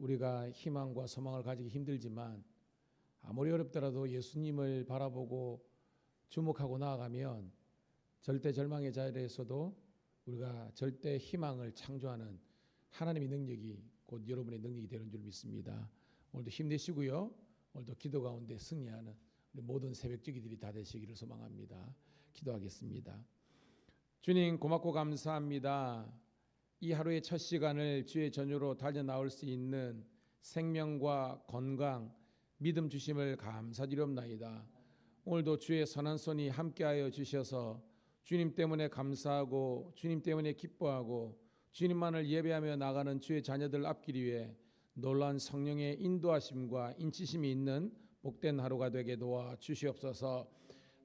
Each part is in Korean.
우리가 희망과 소망을 가지기 힘들지만 아무리 어렵더라도 예수님을 바라보고 주목하고 나아가면 절대 절망의 자리에서도 우리가 절대 희망을 창조하는 하나님의 능력이 곧 여러분의 능력이 되는 줄 믿습니다. 오늘도 힘내시고요. 오늘도 기도 가운데 승리하는 우리 모든 새벽지기들이 다 되시기를 소망합니다. 기도하겠습니다. 주님 고맙고 감사합니다. 이 하루의 첫 시간을 주의 전유로 달려 나올 수 있는 생명과 건강, 믿음 주심을 감사드리옵나이다. 오늘도 주의 선한 손이 함께하여 주셔서 주님 때문에 감사하고 주님 때문에 기뻐하고 주님만을 예배하며 나가는 주의 자녀들 앞길 위해 놀라운 성령의 인도하심과 인치심이 있는 복된 하루가 되게 도와 주시옵소서.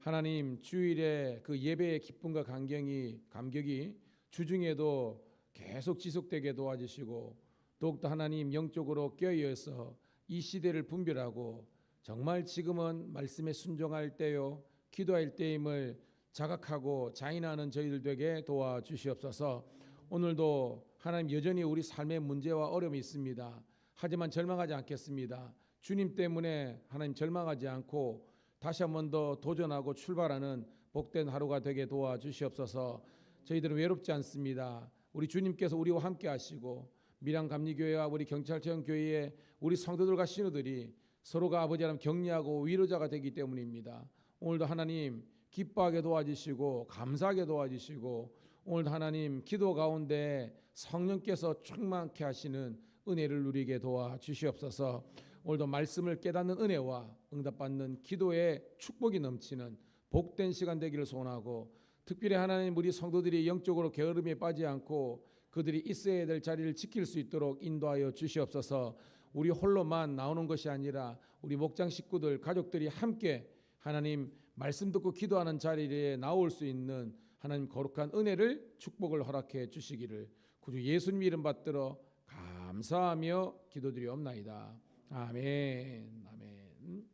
하나님, 주일에 그 예배의 기쁨과 감격이 주중에도 계속 지속되게 도와주시고 더욱더 하나님 영적으로 깨어있어 이 시대를 분별하고 정말 지금은 말씀에 순종할 때요 기도할 때임을 자각하고 자인하는 저희들 되게 도와주시옵소서. 오늘도 하나님 여전히 우리 삶의 문제와 어려움이 있습니다. 하지만 절망하지 않겠습니다. 주님 때문에 하나님 절망하지 않고 다시 한 번 더 도전하고 출발하는 복된 하루가 되게 도와주시옵소서. 저희들은 외롭지 않습니다. 우리 주님께서 우리와 함께 하시고 밀양감리교회와 우리 경찰청 교회의 우리 성도들과 신우들이 서로가 아버지 하나님 격려하고 위로자가 되기 때문입니다. 오늘도 하나님 기뻐하게 도와주시고 감사하게 도와주시고 오늘도 하나님 기도 가운데 성령께서 충만케 하시는 은혜를 누리게 도와주시옵소서. 오늘도 말씀을 깨닫는 은혜와 응답받는 기도의 축복이 넘치는 복된 시간 되기를 소원하고 특별히 하나님 우리 성도들이 영적으로 게으름에 빠지지 않고 그들이 있어야 될 자리를 지킬 수 있도록 인도하여 주시옵소서. 우리 홀로만 나오는 것이 아니라 우리 목장 식구들 가족들이 함께 하나님 말씀 듣고 기도하는 자리에 나올 수 있는 하나님 거룩한 은혜를 축복을 허락해 주시기를 구주 예수님 이름 받들어 감사하며 기도드리옵나이다. 아멘. 아멘.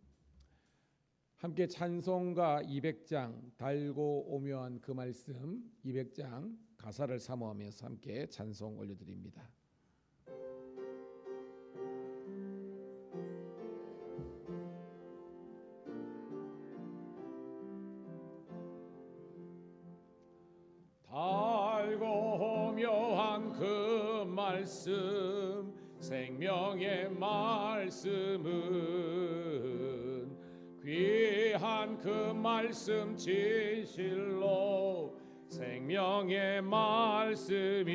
함께 찬송가 200장 달고 오묘한 그 말씀 200장 가사를 사모하면서 함께 찬송 올려드립니다. 달고 오묘한 그 말씀 생명의 말씀은 귀한 그 말씀 진실로 생명의 말씀이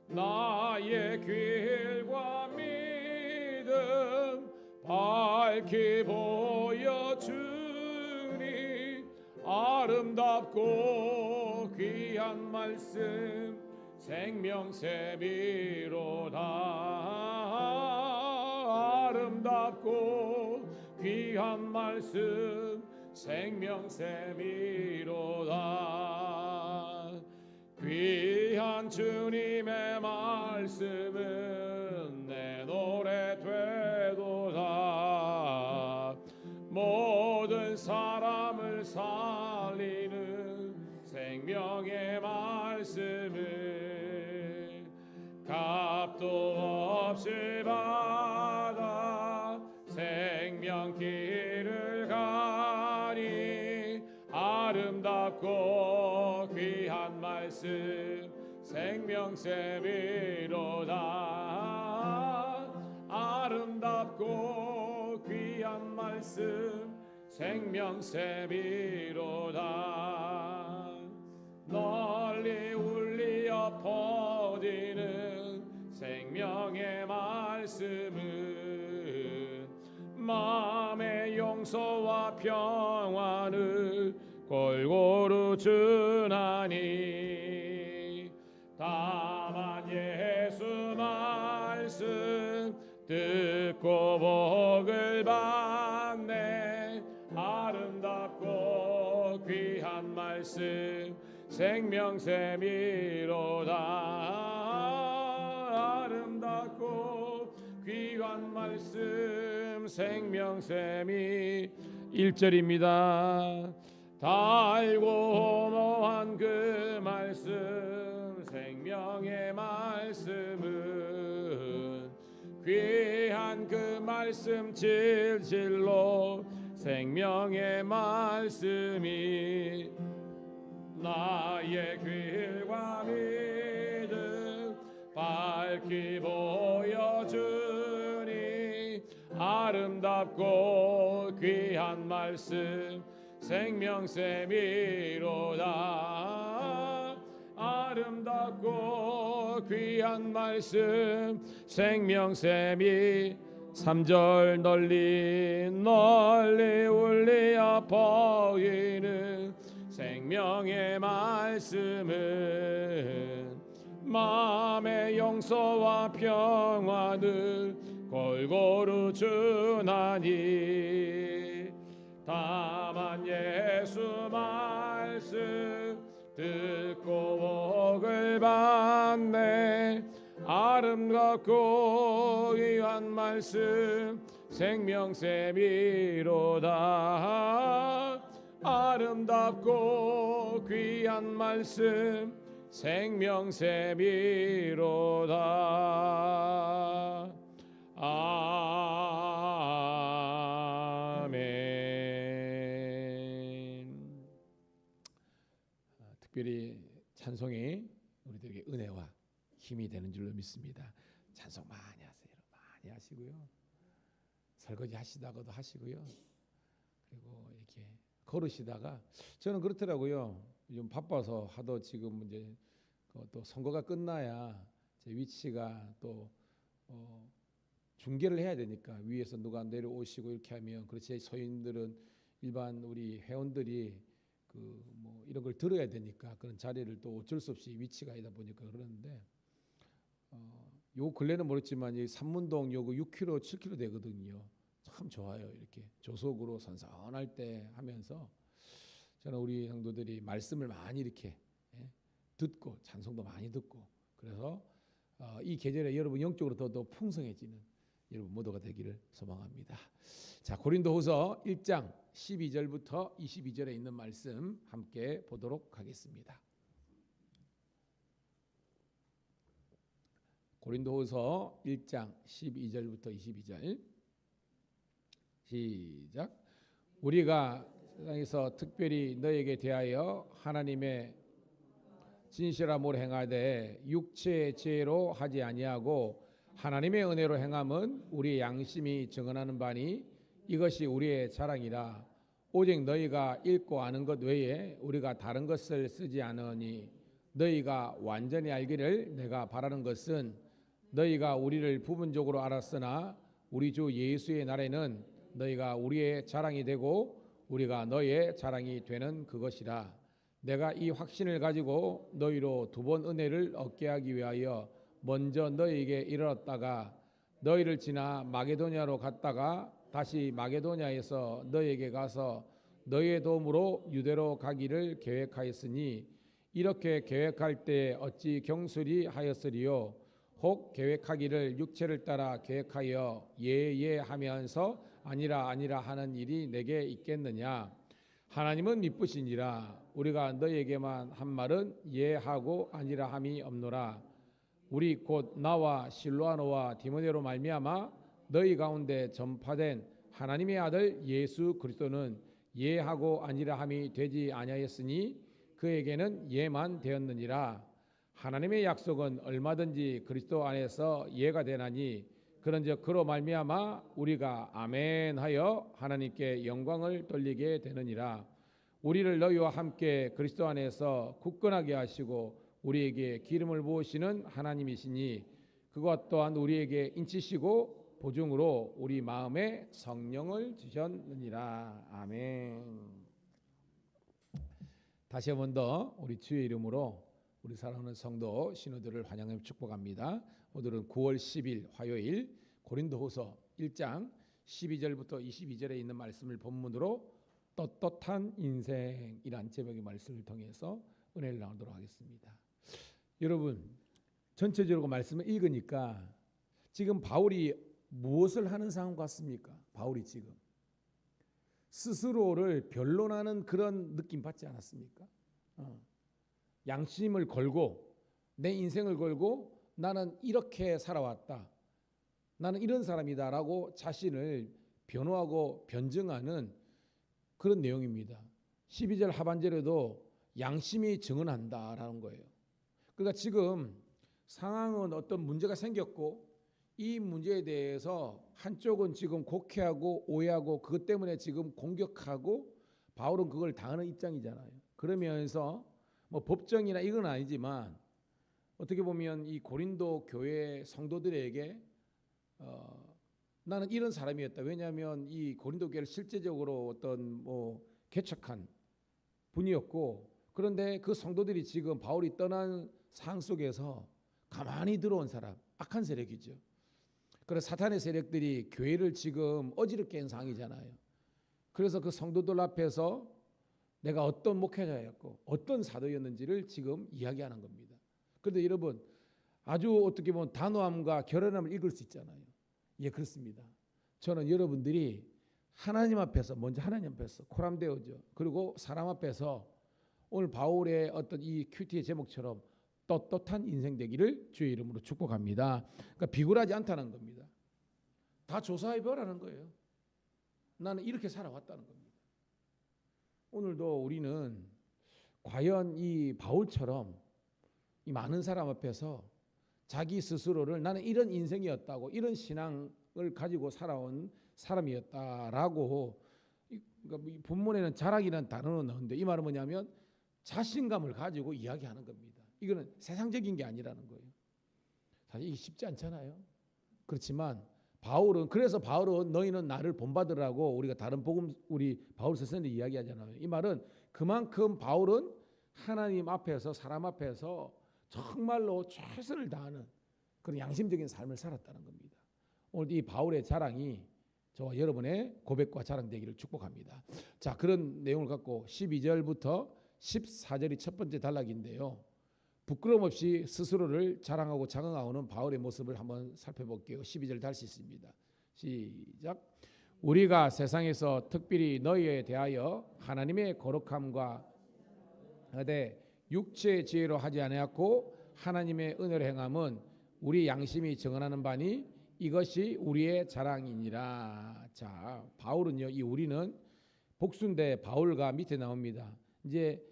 나의 길과 믿음 밝히 보여주니 아름답고 귀한 말씀 생명샘이로다. 아름답고 귀한 말씀 생명샘이로다. 귀한 주님의 말씀은 내 노래 되도다. 모든 사람을 살리는 생명의 말씀을 값도 없이 받아 생명길을 가니 아름답고 귀한 말씀 생명샘이로다. 아름답고 귀한 말씀 생명샘이로다. 널리 울리어 퍼지는 생명의 말씀은 마음의 용서와 평안을 골고루 주나니 다만 예수 말씀 듣고 복을 받네. 아름답고 귀한 말씀 생명샘이로다. 아름답고 귀한 말씀 생명샘이 1절입니다. 달고 오묘한 그 말씀 생명의 말씀은 귀한 그 말씀 진실로 생명의 말씀이 나의 길과 믿음 밝히 보여주니 아름답고 귀한 말씀 생명샘이로다. 아름답고 귀한 말씀 생명샘이 3절 널리 울리어 보이는 생명의 말씀은 마음의 용서와 평안을 골고루 주나니 다만 예수 말씀 듣고 복을 받네. 아름답고 귀한 말씀 생명샘이로다. 아름답고 귀한 말씀 생명샘이로다. 아멘. 특별히 찬송이 우리들에게 은혜와 힘이 되는 줄로 믿습니다. 찬송 많이 하세요. 많이 하시고요. 설거지 하시다가도 하시고요. 그리고 이렇게 걸으시다가 저는 그렇더라고요. 좀 바빠서 하도 지금 이제 또 선거가 끝나야 제 위치가 또 중계를 해야 되니까 위에서 누가 내려오시고 이렇게 하면 그렇지 서인들은 일반 우리 회원들이 그 뭐 이런 걸 들어야 되니까 그런 자리를 또 어쩔 수 없이 위치가 아니다 보니까 그러는데 요 근래는 모르겠지만 이 삼문동 요거 6km 7km 되거든요. 참 좋아요. 이렇게 조속으로 선선할 때 하면서 저는 우리 성도들이 말씀을 많이 이렇게 듣고 찬송도 많이 듣고 그래서 이 계절에 여러분 영적으로 더 풍성해지는 여러분 모두가 되기를 소망합니다. 자, 고린도후서 1장 12절부터 22절에 있는 말씀 함께 보도록 하겠습니다. 고린도후서 1장 12절부터 22절 시작. 우리가 세상에서 특별히 너에게 대하여 하나님의 진실함으로 행하되 육체의 지혜로 하지 아니하고 하나님의 은혜로 행함은 우리의 양심이 증언하는 바니 이것이 우리의 자랑이라. 오직 너희가 읽고 아는 것 외에 우리가 다른 것을 쓰지 않으니 너희가 완전히 알기를 내가 바라는 것은 너희가 우리를 부분적으로 알았으나 우리 주 예수의 날에는 너희가 우리의 자랑이 되고 우리가 너희의 자랑이 되는 그것이라. 내가 이 확신을 가지고 너희로 2번 은혜를 얻게 하기 위하여 먼저 너희에게 이르렀다가 너희를 지나 마게도냐로 갔다가 다시 마게도냐에서 너희에게 가서 너희의 도움으로 유대로 가기를 계획하였으니 이렇게 계획할 때 어찌 경솔히 하였으리요. 혹 계획하기를 육체를 따라 계획하여 예예 하면서 아니라 하는 일이 내게 있겠느냐. 하나님은 미쁘시니라. 우리가 너희에게만 한 말은 예하고 아니라 함이 없노라. 우리 곧 나와 실로아노와 디모데로 말미암아 너희 가운데 전파된 하나님의 아들 예수 그리스도는 예하고 아니라 함이 되지 아니하였으니 그에게는 예만 되었느니라. 하나님의 약속은 얼마든지 그리스도 안에서 예가 되나니 그런즉 그로 말미암아 우리가 아멘 하여 하나님께 영광을 돌리게 되느니라. 우리를 너희와 함께 그리스도 안에서 굳건하게 하시고 우리에게 기름을 부으시는 하나님이시니 그것 또한 우리에게 인치시고 보증으로 우리 마음에 성령을 주셨느니라. 아멘. 다시 한 번 더 우리 주의 이름으로 우리 사랑하는 성도 신우들을 환영하며 축복합니다. 오늘은 9월 10일 화요일 고린도후서 1장 12절부터 22절에 있는 말씀을 본문으로 떳떳한 인생이란 제목의 말씀을 통해서 은혜를 나누도록 하겠습니다. 여러분 전체적으로 말씀을 읽으니까 지금 바울이 무엇을 하는 상황 같습니까? 바울이 지금 스스로를 변론하는 그런 느낌 받지 않았습니까? 양심을 걸고 내 인생을 걸고 나는 이렇게 살아왔다. 나는 이런 사람이다라고 자신을 변호하고 변증하는 그런 내용입니다. 12절 하반절에도 양심이 증언한다라는 거예요. 그러니까 지금 상황은 어떤 문제가 생겼고 이 문제에 대해서 한쪽은 지금 곡해하고 오해하고 그것 때문에 지금 공격하고 바울은 그걸 당하는 입장이잖아요. 그러면서 뭐 법정이나 이건 아니지만 어떻게 보면 이 고린도 교회 성도들에게 나는 이런 사람이었다. 왜냐하면 이 고린도 교회를 실제적으로 어떤 뭐 개척한 분이었고, 그런데 그 성도들이 지금 바울이 떠난 상황 속에서 가만히 들어온 사람, 악한 세력이죠. 그래서 사탄의 세력들이 교회를 지금 어지럽게 한 상황이잖아요. 그래서 그 성도들 앞에서 내가 어떤 목회자였고 어떤 사도였는지를 지금 이야기하는 겁니다. 그런데 여러분, 아주 어떻게 보면 단호함과 결연함을 읽을 수 있잖아요. 예, 그렇습니다. 저는 여러분들이 하나님 앞에서, 먼저 하나님 앞에서 코람데오죠. 그리고 사람 앞에서 오늘 바울의 어떤 이 큐티의 제목처럼 떳떳한 인생 되기를 주의 이름으로 축복합니다. 그러니까 비굴하지 않다는 겁니다. 다 조사해 보라는 거예요. 나는 이렇게 살아왔다는 겁니다. 오늘도 우리는 과연 이 바울처럼 이 많은 사람 앞에서 자기 스스로를 나는 이런 인생이었다고, 이런 신앙을 가지고 살아온 사람이었다라고, 그러니까 본문에는 자랑이라는 단어는 나오는데 이 말은 뭐냐면 자신감을 가지고 이야기하는 겁니다. 이거는 세상적인 게 아니라는 거예요. 사실 이게 쉽지 않잖아요. 그렇지만 바울은, 그래서 바울은 너희는 나를 본받으라고 우리가 다른 복음 우리 바울서 쓰는 데 이야기하잖아요. 이 말은 그만큼 바울은 하나님 앞에서, 사람 앞에서 정말로 최선을 다하는 그런 양심적인 삶을 살았다는 겁니다. 오늘 이 바울의 자랑이 저와 여러분의 고백과 자랑 되기를 축복합니다. 자, 그런 내용을 갖고 12절부터 14절이 첫 번째 단락인데요. 부끄럼 없이 스스로를 자랑하고 자긍하고는 바울의 모습을 한번 살펴볼게요. 12절 다시 있습니다. 시작. 우리가 세상에서 특별히 너희에 대하여 하나님의 거룩함과 하되 육체의 지혜로 하지 아니하였고 하나님의 은혜로 행함은 우리 양심이 증언하는 바니 이것이 우리의 자랑이니라. 자, 바울은요, 이 우리는 복수인데 바울과 밑에 나옵니다. 이제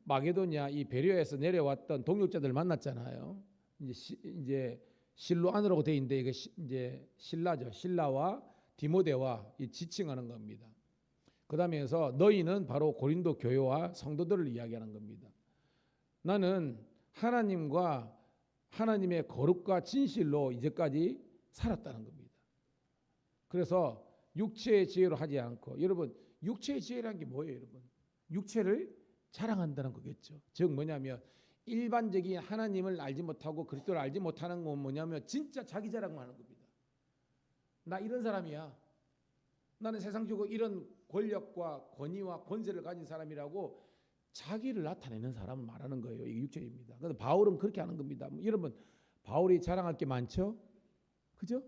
마게도냐 이 베레아에서 내려왔던 동역자들 만났잖아요. 이제 실로 안으로 돼 있는데 이게 이제 신라죠. 신라와 디모데와 이 지칭하는 겁니다. 그다음에서 너희는 바로 고린도 교회와 성도들을 이야기하는 겁니다. 나는 하나님과 하나님의 거룩과 진실로 이제까지 살았다는 겁니다. 그래서 육체의 지혜로 하지 않고, 여러분 육체의 지혜라는 게 뭐예요, 여러분? 육체를 자랑한다는 거겠죠. 즉 뭐냐면 일반적인 하나님을 알지 못하고 그리스도를 알지 못하는 건 뭐냐면 진짜 자기 자랑만 하는 겁니다. 나 이런 사람이야. 나는 세상적으로 이런 권력과 권위와 권세를 가진 사람이라고 자기를 나타내는 사람을 말하는 거예요. 이게 육체입니다. 그런데 바울은 그렇게 하는 겁니다. 여러분, 바울이 자랑할 게 많죠? 그죠?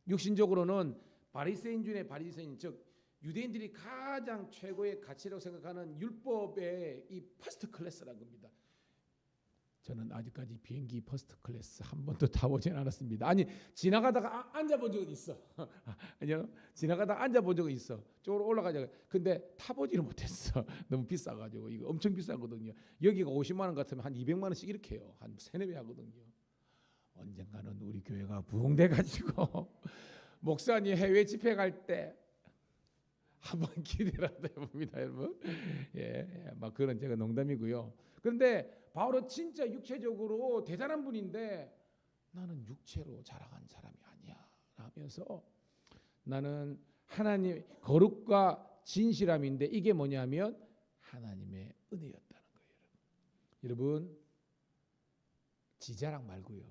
육신적으로는 바리새인 중에 바리새인, 즉 유대인들이 가장 최고의 가치라고 생각하는 율법의 이 퍼스트 클래스라는 겁니다. 저는 아직까지 비행기 퍼스트 클래스 한 번도 타보진 않았습니다. 아니, 지나가다가 앉아본 적은 있어. 아니요, 지나가다가 앉아본 적은 있어. 쪽으로 올라가자고. 근데 타보지를 못했어. 너무 비싸가지고. 이거 엄청 비싸거든요. 여기가 50만 원 같으면 한 200만 원씩 이렇게 해요. 한 3-4배 하거든요. 언젠가는 우리 교회가 부흥돼가지고 목사님 해외 집회 갈 때 한번 기대를 하다 해봅니다, 여러분. 예, 막 그런 제가 농담이고요. 그런데 바울은 진짜 육체적으로 대단한 분인데 나는 육체로 자랑한 사람이 아니야 라면서 나는 하나님 거룩과 진실함인데 이게 뭐냐면 하나님의 은혜였다는 거예요. 여러분, 지자랑 말고요,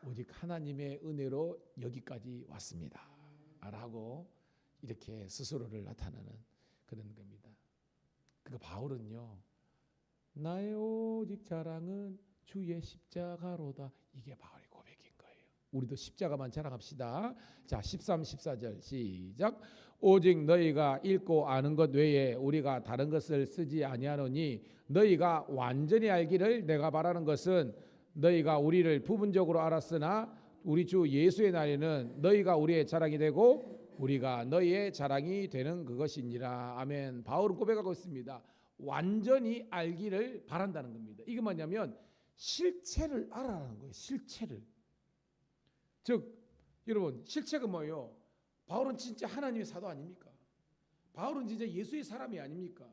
오직 하나님의 은혜로 여기까지 왔습니다 라고 이렇게 스스로를 나타내는 그런 겁니다. 그러니까 바울은요, 나의 오직 자랑은 주의 십자가로다. 이게 바울의 고백인 거예요. 우리도 십자가만 자랑합시다. 자, 13, 14절 시작. 오직 너희가 읽고 아는 것 외에 우리가 다른 것을 쓰지 아니하노니 너희가 완전히 알기를 내가 바라는 것은 너희가 우리를 부분적으로 알았으나 우리 주 예수의 날에는 너희가 우리의 자랑이 되고 우리가 너희의 자랑이 되는 그것이니라. 아멘. 바울은 고백하고 있습니다. 완전히 알기를 바란다는 겁니다. 이게 뭐냐면 실체를 알아라는 거예요. 실체를. 즉 여러분 실체가 뭐예요? 바울은 진짜 하나님의 사도 아닙니까? 바울은 진짜 예수의 사람이 아닙니까?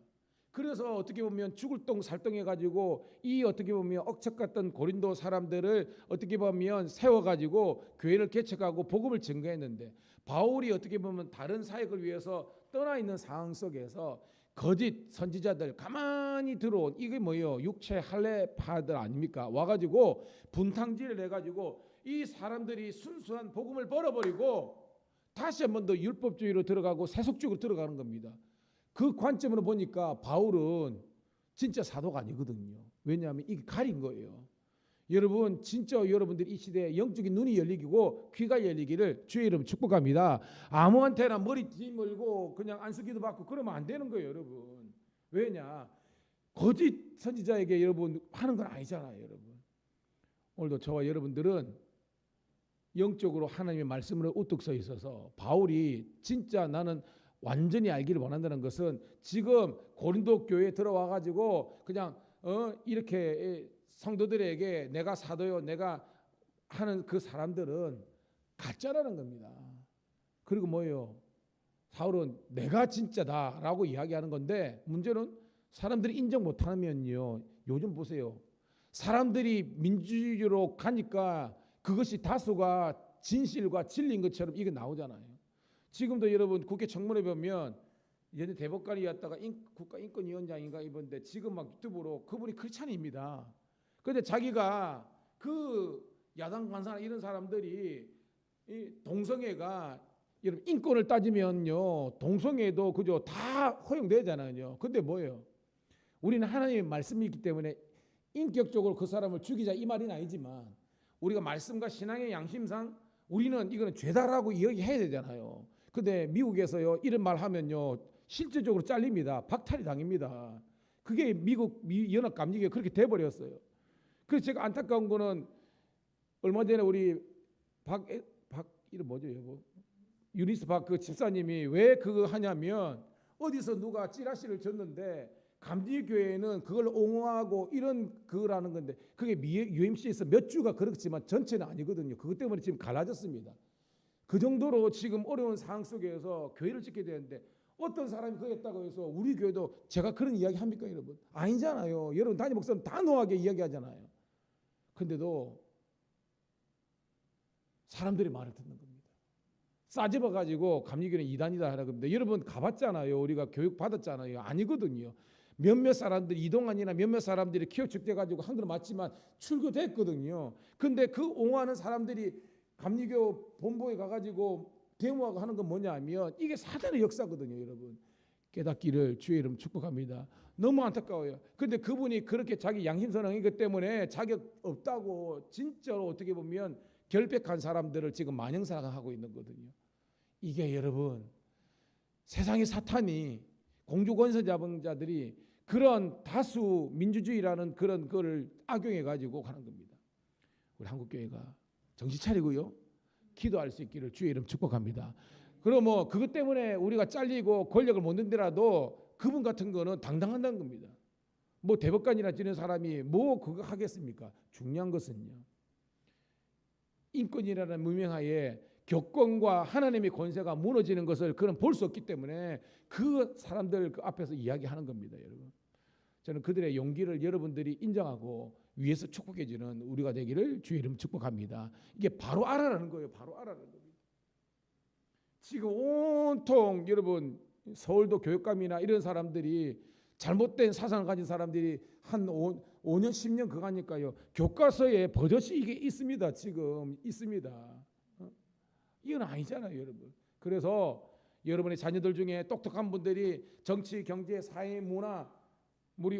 그래서 어떻게 보면 죽을 똥 살똥해가지고 이 어떻게 보면 억척 같던 고린도 사람들을 어떻게 보면 세워가지고 교회를 개척하고 복음을 증거했는데, 바울이 어떻게 보면 다른 사역을 위해서 떠나 있는 상황 속에서 거짓 선지자들 가만히 들어온 이게 뭐예요? 육체 할례파들 아닙니까? 와가지고 분탕질을 해가지고 이 사람들이 순수한 복음을 버려버리고 다시 한 번 더 율법주의로 들어가고 세속주의로 들어가는 겁니다. 그 관점으로 보니까 바울은 진짜 사도가 아니거든요. 왜냐하면 이게 가린 거예요. 여러분 진짜 여러분들이 이 시대에 영적인 눈이 열리고 귀가 열리기를 주의 이름 축복합니다. 아무한테나 머리 뒤물고 그냥 안수기도 받고 그러면 안 되는 거예요, 여러분. 왜냐? 거짓 선지자에게 여러분 하는 건 아니잖아요, 여러분. 오늘도 저와 여러분들은 영적으로 하나님의 말씀으로 우뚝 서 있어서 바울이 진짜 나는 완전히 알기를 원한다는 것은 지금 고린도 교회에 들어와 가지고 그냥 이렇게 성도들에게 내가 사도요 내가 하는 그 사람들은 가짜라는 겁니다. 그리고 뭐예요? 바울은 내가 진짜다라고 이야기하는 건데, 문제는 사람들이 인정 못하면요, 요즘 보세요, 사람들이 민주주의로 가니까 그것이 다수가 진실과 진리인 것처럼 이게 나오잖아요. 지금도 여러분 국회 청문회 보면 예전에 대법관이었다가 국가인권위원장인가 이번데 지금 막 유튜브로 그분이 크리스찬입니다. 그런데 자기가 그 야당 관사나 이런 사람들이 이 동성애가 여러분 인권을 따지면요 동성애도 그저 다 허용되잖아요. 근데 뭐예요? 우리는 하나님의 말씀이 있기 때문에 인격적으로 그 사람을 죽이자 이 말은 아니지만 우리가 말씀과 신앙의 양심상 우리는 이거는 죄다라고 이야기해야 되잖아요. 근데 미국에서요 이런 말 하면요 실질적으로 잘립니다. 박탈이 당입니다. 그게 미국 연합 감리교가 그렇게 돼버렸어요. 그래서 제가 안타까운 거는 얼마 전에 우리 이름 뭐죠, 여보? 유니스 박 그 집사님이 왜 그거 하냐면 어디서 누가 찌라시를 줬는데 감리교회는 그걸 옹호하고 이런 그거라는 건데 그게 UMC에서 몇 주가 그렇지만 전체는 아니거든요. 그것 때문에 지금 갈라졌습니다. 그 정도로 지금 어려운 상황 속에서 교회를 짓게 되는데 어떤 사람이 그랬다고 해서 우리 교회도 제가 그런 이야기 합니까, 여러분? 아니잖아요. 여러분 담임 목사는 단호하게 이야기하잖아요. 근데도 사람들이 말을 듣는 겁니다. 싸집어가지고 감리교회는 이단이다 하라 겁니다. 여러분 가봤잖아요. 우리가 교육 받았잖아요. 아니거든요. 몇몇 사람들이 이동안이나 몇몇 사람들이 키워축돼가지고 한 건 맞지만 출교됐거든요. 근데 그 옹호하는 사람들이 감리교 본부에 가가지고 데모하고 하는 건 뭐냐 하면 이게 사단의 역사거든요, 여러분. 깨닫기를 주의 이름 축복합니다. 너무 안타까워요. 근데 그분이 그렇게 자기 양심선언이기 때문에 자격 없다고 진짜로 어떻게 보면 결백한 사람들을 지금 만형사하고 있는 거거든요. 이게 여러분 세상의 사탄이 공주권세 잡은 자들이 그런 다수 민주주의라는 그런 거를 악용해 가지고 가는 겁니다. 우리 한국교회가 정신 차리고요 기도할 수 있기를 주의 이름 축복합니다. 그럼 뭐 그것 때문에 우리가 잘리고 권력을 못 넣더라도 그분 같은 거는 당당한다는 겁니다. 뭐 대법관이나 지는 사람이 뭐 그거 하겠습니까? 중요한 것은요 인권이라는 무명하에 교권과 하나님의 권세가 무너지는 것을 그는 볼 수 없기 때문에 그 사람들 그 앞에서 이야기하는 겁니다, 여러분. 저는 그들의 용기를 여러분들이 인정하고 위에서 축복해 주는 우리가 되기를 주의 이름 축복합니다. 이게 바로 알아라는 거예요. 바로 알아라는 겁니다. 지금 온통 여러분 서울도 교육감이나 이런 사람들이 잘못된 사상을 가진 사람들이 한 5년 10년 그거 하니까요. 교과서에 버젓이 이게 있습니다. 지금 있습니다. 이건 아니잖아요, 여러분. 그래서 여러분의 자녀들 중에 똑똑한 분들이 정치, 경제, 사회, 문화 우리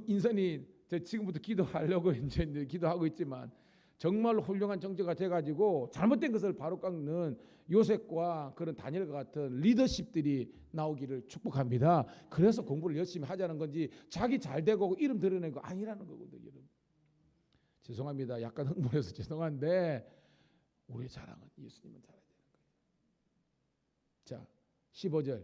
인선이 지금부터 기도하려고 이제 기도하고 있지만 정말로 훌륭한 정치가 돼가지고 잘못된 것을 바로 깎는 요셉과 그런 다니엘과 같은 리더십들이 나오기를 축복합니다. 그래서 공부를 열심히 하자는 건지 자기 잘 되고 이름 드러내는 거 아니라는 거거든요, 여러분. 죄송합니다. 약간 흥분해서 죄송한데 우리의 자랑은 예수님을 자랑해야 되는 거예요. 자, 15절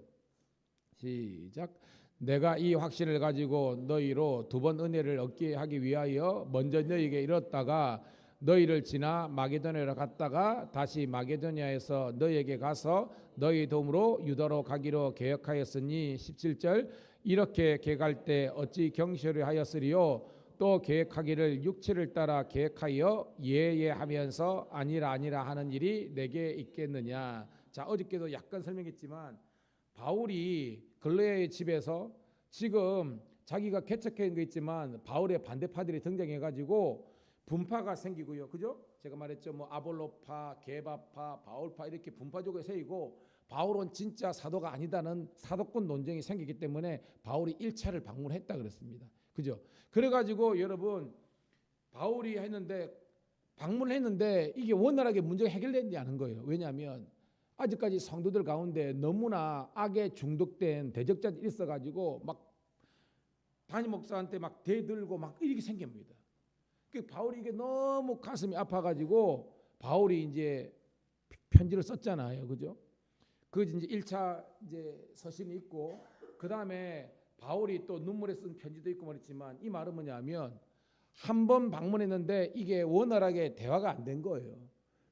시작. 내가 이 확신을 가지고 너희로 두 번 은혜를 얻게 하기 위하여 먼저 너희에게 이뤘다가 너희를 지나 마게도냐로 갔다가 다시 마게도냐에서 너희에게 가서 너희 도움으로 유다로 가기로 계획하였으니 17절 이렇게 계획할 때 어찌 경실히 하였으리요 또 계획하기를 육체를 따라 계획하여 예하면서 아니라 하는 일이 내게 있겠느냐. 자, 어저께도 약간 설명했지만 바울이 글로의 집에서 지금 자기가 개척한 거 있지만 바울의 반대파들이 등장해가지고 분파가 생기고요, 그죠? 제가 말했죠, 뭐 아볼로파, 게바파, 바울파 이렇게 분파적으로 세이고 바울은 진짜 사도가 아니다는 사도권 논쟁이 생기기 때문에 바울이 1차를 방문했다 그랬습니다, 그죠? 그래가지고 여러분 바울이 방문했는데 이게 원활하게 문제가 해결되지 않은 거예요. 왜냐하면 아직까지 성도들 가운데 너무나 악에 중독된 대적자들이 있어가지고 막 담임 목사한테 막 대들고 막 이렇게 생깁니다. 그 바울이 이게 너무 가슴이 아파가지고 바울이 이제 편지를 썼잖아요, 그죠? 그 이제 1차 이제 서신이 있고 그 다음에 바울이 또 눈물에 쓴 편지도 있고 말했지만 이 말은 뭐냐면 한 번 방문했는데 이게 원활하게 대화가 안 된 거예요.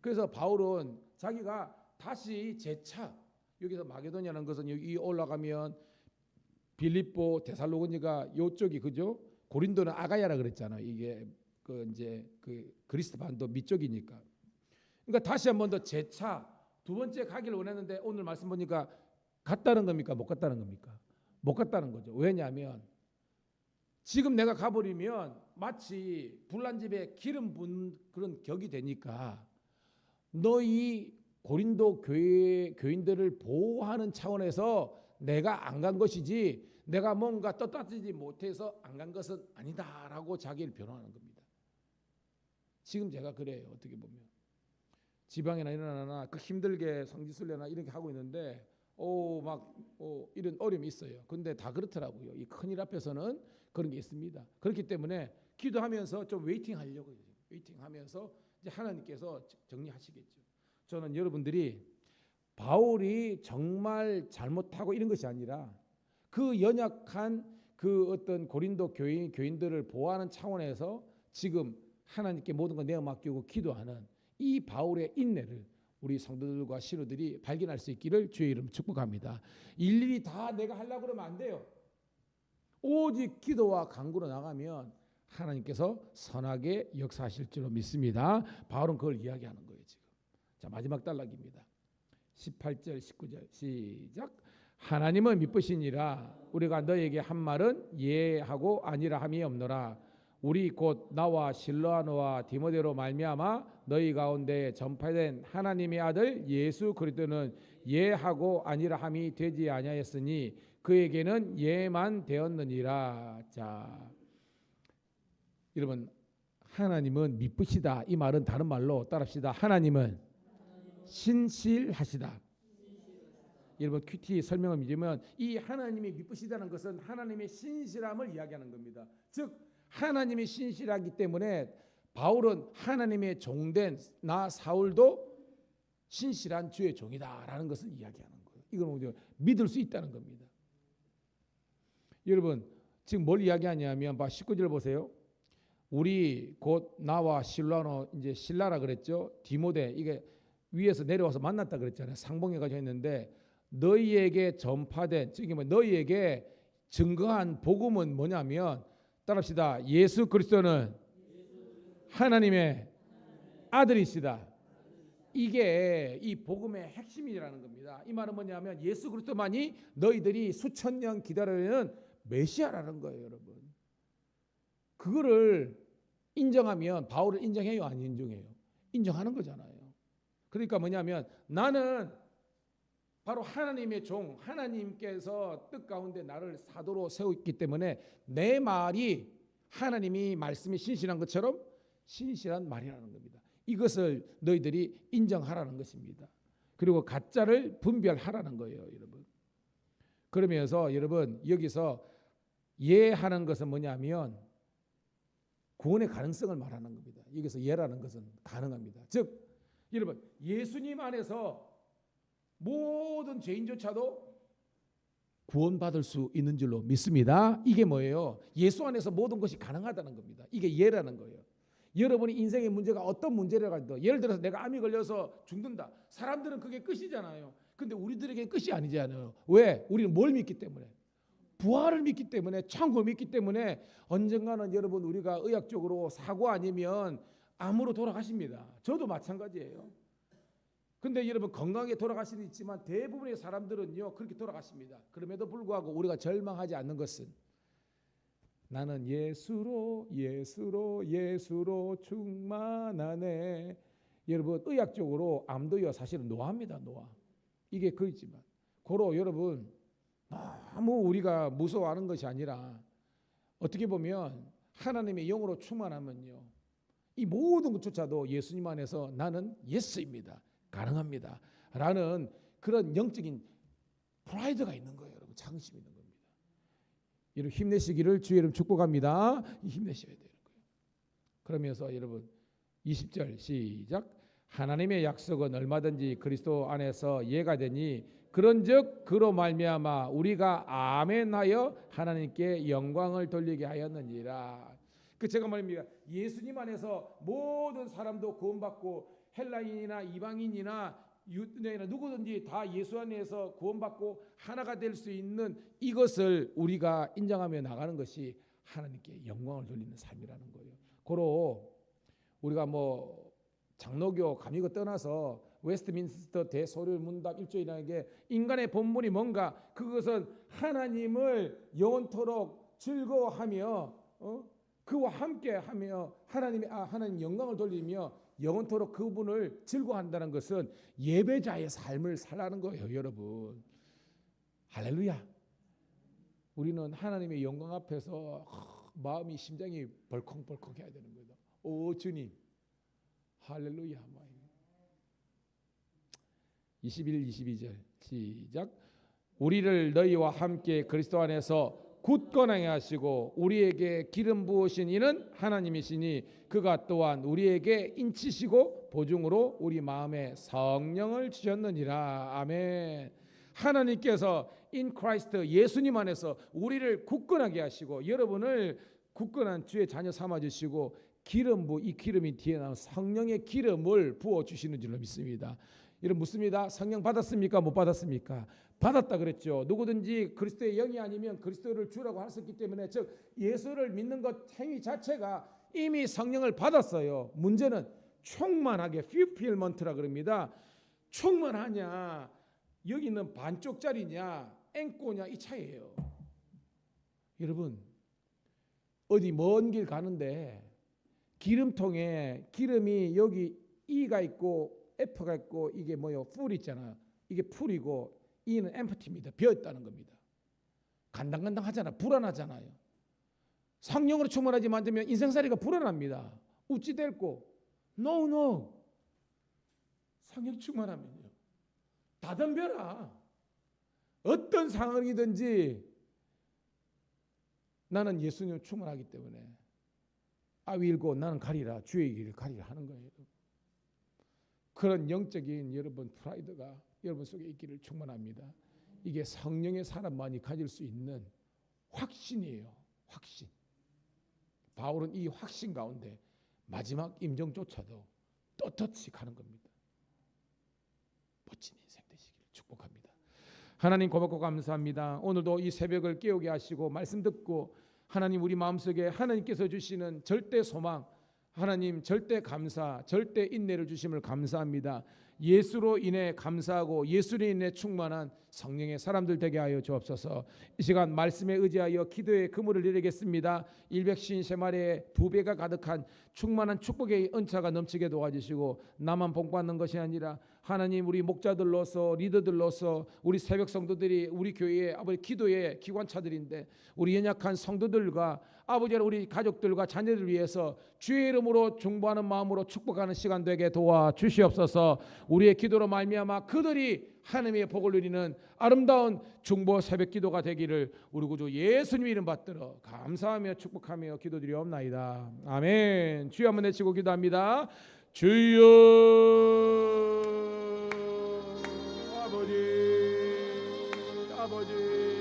그래서 바울은 자기가 다시 재차 여기서 마게도냐는 것은 여기 올라가면 빌립보, 데살로니가 요쪽이 그죠? 고린도는 아가야라 그랬잖아요. 이게 그 이제 그 그리스 반도 밑쪽이니까. 그러니까 다시 한 번 더 재차 두 번째 가기를 원했는데 오늘 말씀 보니까 갔다는 겁니까? 못 갔다는 겁니까? 못 갔다는 거죠. 왜냐하면 지금 내가 가버리면 마치 불난 집에 기름 분 그런 격이 되니까 너희 고린도 교인들을 보호하는 차원에서 내가 안 간 것이지 내가 뭔가 떳떳하지 못해서 안 간 것은 아니다라고 자기를 변호하는 겁니다. 지금 제가 그래요. 어떻게 보면 지방이나 이러나 그 힘들게 성지순례나 이렇게 하고 있는데 이런 어려움이 있어요. 근데 다 그렇더라고요. 이 큰일 앞에서는 그런 게 있습니다. 그렇기 때문에 기도하면서 좀 웨이팅하려고 해요. 웨이팅하면서 이제 하나님께서 정리하시겠죠. 저는 여러분들이 바울이 정말 잘못하고 이런 것이 아니라 그 연약한 그 어떤 고린도 교인들을 보호하는 차원에서 지금 하나님께 모든 걸 내어 맡기고 기도하는 이 바울의 인내를 우리 성도들과 신우들이 발견할 수 있기를 주의 이름 축복합니다. 일일이 다 내가 하려고 그러면 안 돼요. 오직 기도와 간구로 나가면 하나님께서 선하게 역사하실 줄로 믿습니다. 바울은 그걸 이야기하는 거예요 지금. 자, 마지막 단락입니다. 18절 19절 시작. 하나님은 미쁘시니라 우리가 너에게 한 말은 예하고 아니라 함이 없노라. 우리 곧 나와 실로아노와 디모데로 말미암아 너희 가운데 전파된 하나님의 아들 예수 그리스도는 예하고 아니라 함이 되지 아니하였으니 그에게는 예만 되었느니라. 자, 여러분 하나님은 미쁘시다 이 말은 다른 말로 따라합시다. 하나님은 신실하시다. 여러분 큐티 설명을 믿으면 이 하나님이 미쁘시다는 것은 하나님의 신실함을 이야기하는 겁니다. 즉 하나님이 신실하기 때문에 바울은 하나님의 종된 나 사울도 신실한 주의 종이다라는 것을 이야기하는 거예요. 이건 믿을 수 있다는 겁니다. 여러분 지금 뭘 이야기하냐면 19절 보세요. 우리 곧 나와 실라노 이제 실라라 그랬죠. 디모데 이게 위에서 내려와서 만났다 그랬잖아요. 상봉해가지고 했는데 너희에게 전파된 지금 너희에게 증거한 복음은 뭐냐면 따라합시다. 예수 그리스도는 하나님의 아들이시다. 이게 이 복음의 핵심이라는 겁니다. 이 말은 뭐냐면 예수 그리스도만이 너희들이 수천 년 기다리는 메시아라는 거예요, 여러분. 그거를 인정하면 바울을 인정해요, 안 인정해요? 인정하는 거잖아요. 그러니까 뭐냐면 나는 바로 하나님의 종, 하나님께서 뜻 가운데 나를 사도로 세웠기 때문에 내 말이 하나님이 말씀이 신실한 것처럼 신실한 말이라는 겁니다. 이것을 너희들이 인정하라는 것입니다. 그리고 가짜를 분별하라는 거예요, 여러분. 그러면서 여러분 여기서 예하는 것은 뭐냐면 구원의 가능성을 말하는 겁니다. 여기서 예라는 것은 가능합니다. 즉 여러분, 예수님 안에서 모든 죄인조차도 구원받을 수 있는 줄로 믿습니다. 이게 뭐예요? 예수 안에서 모든 것이 가능하다는 겁니다. 이게 예라는 거예요. 여러분이 인생의 문제가 어떤 문제라도, 예를 들어서 내가 암이 걸려서 죽는다. 사람들은 그게 끝이잖아요. 근데 우리들에게 끝이 아니잖아요. 왜? 우리는 뭘 믿기 때문에? 부활을 믿기 때문에, 천국을 믿기 때문에 언젠가는 여러분 우리가 의학적으로 사고 아니면 암으로 돌아가십니다. 저도 마찬가지예요. 근데 여러분 건강하게 돌아갈 수는 있지만 대부분의 사람들은요 그렇게 돌아가십니다. 그럼에도 불구하고 우리가 절망하지 않는 것은 나는 예수로 충만하네. 여러분 의학적으로 암도요 사실은 노화입니다. 노화. 이게 그렇지만 고로 여러분 너무 우리가 무서워하는 것이 아니라 어떻게 보면 하나님의 영으로 충만하면요 이 모든 것조차도 예수님 안에서 나는 예스입니다. 가능합니다. 라는 그런 영적인 프라이드가 있는 거예요. 여러분 자긍심이 있는 겁니다. 여러분 힘내시기를 주의 이름 축복합니다. 힘내셔야 돼요. 그러면서 여러분 20절 시작. 하나님의 약속은 얼마든지 그리스도 안에서 예가 되니 그런즉 그로 말미암아 우리가 아멘하여 하나님께 영광을 돌리게 하였느니라. 그 제가 말입니다. 예수님 안에서 모든 사람도 구원받고 헬라인이나 이방인이나 유대인이나 누구든지 다 예수 안에서 구원받고 하나가 될 수 있는 이것을 우리가 인정하며 나가는 것이 하나님께 영광을 돌리는 삶이라는 거예요. 고로 우리가 뭐 장로교 감리교 떠나서 웨스트민스터 대소를 문답 1조이라는 게 인간의 본분이 뭔가 그것은 하나님을 영원토록 즐거워하며 그와 함께하며 하나님 영광을 돌리며 영원토록 그분을 즐거워한다는 것은 예배자의 삶을 살라는 거예요. 여러분 할렐루야. 우리는 하나님의 영광 앞에서 마음이 심장이 벌컥벌컥 해야 되는 거예요. 오 주님 할렐루야. 21, 22절 시작. 우리를 너희와 함께 그리스도 안에서 굳건하게 하시고 우리에게 기름 부으신 이는 하나님이시니 그가 또한 우리에게 인치시고 보증으로 우리 마음에 성령을 주셨느니라. 아멘. 하나님께서 in Christ 예수님 안에서 우리를 굳건하게 하시고 여러분을 굳건한 주의 자녀 삼아 주시고 이 기름이 뒤에 나온 성령의 기름을 부어 주시는 줄로 믿습니다. 여러분 묻습니다. 성령 받았습니까? 못 받았습니까? 받았다 그랬죠. 누구든지 그리스도의 영이 아니면 그리스도를 주라고 하셨기 때문에 즉 예수를 믿는 것 행위 자체가 이미 성령을 받았어요. 문제는 충만하게 fulfillment라 그럽니다. 충만하냐 여기는 반쪽짜리냐 앵꼬냐 이 차이예요. 여러분 어디 먼 길 가는데 기름통에 기름이 여기 E가 있고 F가 있고 이게 뭐요? 풀 있잖아요. 이게 풀이고 E는 empty입니다. 비었다는 겁니다. 간당간당 하잖아. 불안하잖아요. 성령으로 충만하지 않으면 인생살이가 불안합니다. 우찌 댈고 No. 성령 충만하면요. 다 덤벼라. 어떤 상황이든지 나는 예수님 충만하기 때문에 I will go 나는 가리라. 주의 길을 가리라 하는 거예요. 그런 영적인 여러분 프라이드가 여러분 속에 있기를 축원합니다. 이게 성령의 사람만이 가질 수 있는 확신이에요. 확신. 바울은 이 확신 가운데 마지막 임종조차도 떳떳이 가는 겁니다. 멋진 인생 되시기를 축복합니다. 하나님 고맙고 감사합니다. 오늘도 이 새벽을 깨우게 하시고 말씀 듣고 하나님 우리 마음속에 하나님께서 주시는 절대 소망 하나님 절대 감사 절대 인내를 주심을 감사합니다. 예수로 인해 감사하고 예수로 인해 충만한 성령의 사람들 되게 하여 주옵소서. 이 시간 말씀에 의지하여 기도의 그물을 내리겠습니다. 일백신 세마리에 2배가 가득한 충만한 축복의 은차가 넘치게 도와주시고 나만 복받는 것이 아니라 하나님 우리 목자들로서 리더들로서 우리 새벽 성도들이 우리 교회의 아버지 기도의 기관차들인데 우리 연약한 성도들과 아버지 우리 가족들과 자녀들 위해서 주의 이름으로 중보하는 마음으로 축복하는 시간 되게 도와주시옵소서. 우리의 기도로 말미암아 그들이 하나님의 복을 누리는 아름다운 중보 새벽 기도가 되기를 우리 구주 예수님 이름 받들어 감사하며 축복하며 기도드리옵나이다. 아멘. 주여 한번 내치고 기도합니다. 주여 아버지